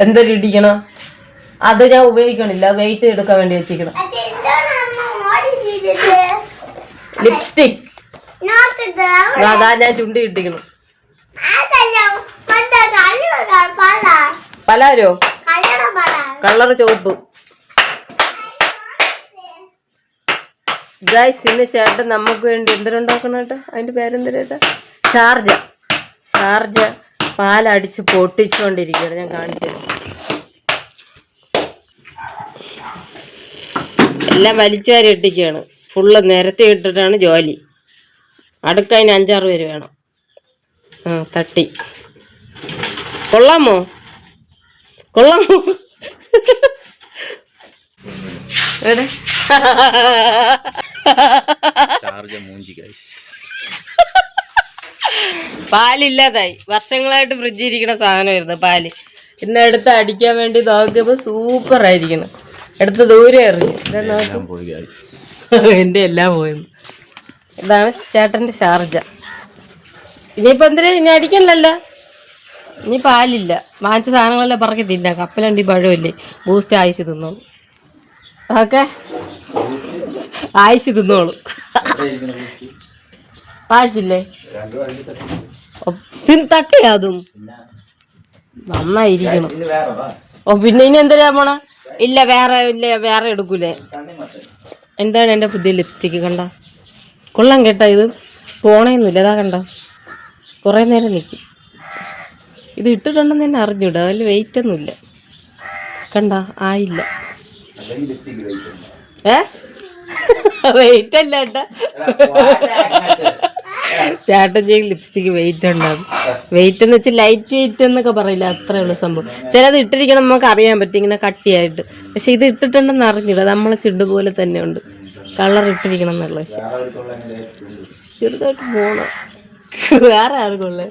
എന്തൊരു ഇടിക്കണം? അത് ഞാൻ ഉപയോഗിക്കണില്ല, വെയിറ്റ് എടുക്കാൻ വേണ്ടി വെച്ചിരിക്കണം. ലിപ്സ്റ്റിക് അതാ ഞാൻ ചുണ്ടി ഇട്ടിക്കണം. പലാരോ കളറ് ചുവപ്പ്. ഗൈസ്, ഇന്ന് ചേട്ടൻ നമുക്ക് വേണ്ടി എന്തിനുണ്ടാക്കണം കേട്ടോ? അതിന്റെ പേരെന്തിനാ? ഷാർജ പാലടിച്ച് പൊട്ടിച്ചുകൊണ്ടിരിക്കുകയാണ്. ഞാൻ കാണിച്ചു എല്ലാം വലിച്ചുവാരി ഇട്ടിക്കുകയാണ്. ഫുള്ള് നിരത്തി ഇട്ടിട്ടാണ് ജോലി. അടുക്കതിന് 5-6 പേര് വേണം. തട്ടി. കൊള്ളാമോ? എവിടെ പാലില്ലാതായി. വർഷങ്ങളായിട്ട് ഫ്രിഡ്ജിൽ ഇരിക്കുന്ന സാധനമായിരുന്നു പാല്. ഇന്ന് എടുത്ത് അടിക്കാൻ വേണ്ടി നോക്കിയപ്പോൾ സൂപ്പർ ആയിരിക്കണം. എടുത്ത് ദൂരെ എറിഞ്ഞു. എൻ്റെ എല്ലാം പോയിരുന്നു. ഇതാണ് ചേട്ടൻ്റെ ഷാർജ. ഇനിയിപ്പോൾ എന്തിനാ? ഇനി അടിക്കണല്ലോ. ഇനി പാലില്ല. വാങ്ങിച്ച സാധനങ്ങളെല്ലാം പറക്കി തിന്നാം. കപ്പലണ്ടി പഴമല്ലേ, ബൂസ്റ്റ് ആയിച്ച് തിന്നോളൂ. ഓക്കെ, ആയിച്ച് തിന്നോളൂ. വായിച്ചില്ലേ? തട്ടിയാ അതും നന്നായിരിക്കണം. പിന്നെ ഇനി എന്തിനാ പോണ? ഇല്ല, വേറെ എടുക്കൂലേ. എന്താണ് എൻ്റെ പുതിയ ലിപ്സ്റ്റിക്ക്? കണ്ട കൊള്ളാം കേട്ടാ. ഇത് പോണേന്നുമില്ല. അതാ കണ്ട, കുറേ നേരം നിൽക്കും. ഇത് ഇട്ടിട്ടുണ്ടെന്ന് തന്നെ അറിഞ്ഞൂടാ. അതിൽ വെയിറ്റ് ഒന്നുമില്ല. കണ്ട, ആയില്ല. വെയിറ്റ് അല്ല ഏട്ടാ, ചേട്ടൻ ചെയ്യും ലിപ്സ്റ്റിക്ക് വെയിറ്റ് ഉണ്ടാകും. വെയിറ്റ് എന്ന് വെച്ചാൽ ലൈറ്റ് വെയിറ്റ് എന്നൊക്കെ പറയില്ല, അത്രേ ഉള്ളൂ സംഭവം. ചിലത് ഇട്ടിരിക്കണം നമുക്ക് അറിയാൻ പറ്റും, ഇങ്ങനെ കട്ടിയായിട്ട്. പക്ഷെ ഇത് ഇട്ടിട്ടുണ്ടെന്ന് അറിഞ്ഞില്ല. നമ്മളെ ചുണ്ട് പോലെ തന്നെ ഉണ്ട്. കളർ ഇട്ടിരിക്കണം എന്നുള്ള. പക്ഷെ ചെറുതായിട്ട് പോണം. വേറെ ആർക്കുള്ളേ?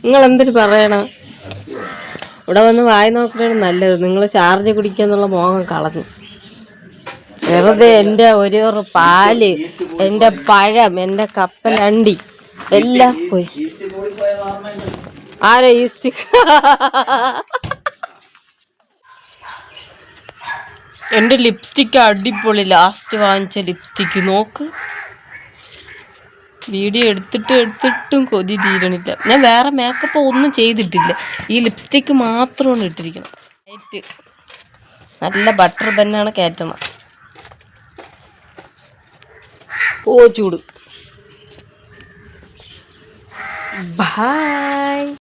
നിങ്ങൾ എന്തൊരു പറയണം? ഇവിടെ വന്ന് വായി നോക്കണതാണ് നല്ലത്. നിങ്ങൾ ഷാർജ കുടിക്കാന്നുള്ള മോഹം കളഞ്ഞു. വെറുതെ എൻ്റെ ഒരു പാല്, എൻ്റെ പഴം, എൻ്റെ കപ്പലണ്ടി എല്ലാം പോയി. ആരോ ഈസ്റ്റ്? എൻ്റെ ലിപ്സ്റ്റിക്ക് അടിപൊളി. ലാസ്റ്റ് വാങ്ങിച്ച ലിപ്സ്റ്റിക്ക് നോക്ക്. വീഡിയോ എടുത്തിട്ടും കൊതി തീരണില്ല. ഞാൻ വേറെ മേക്കപ്പ് ഒന്നും ചെയ്തിട്ടില്ല. ഈ ലിപ്സ്റ്റിക്ക് മാത്രമാണ് ഇട്ടിരിക്കണം. നല്ല ബട്ടർ ബന്നാണ് കയറ്റണം. ചൂട്. ബൈ.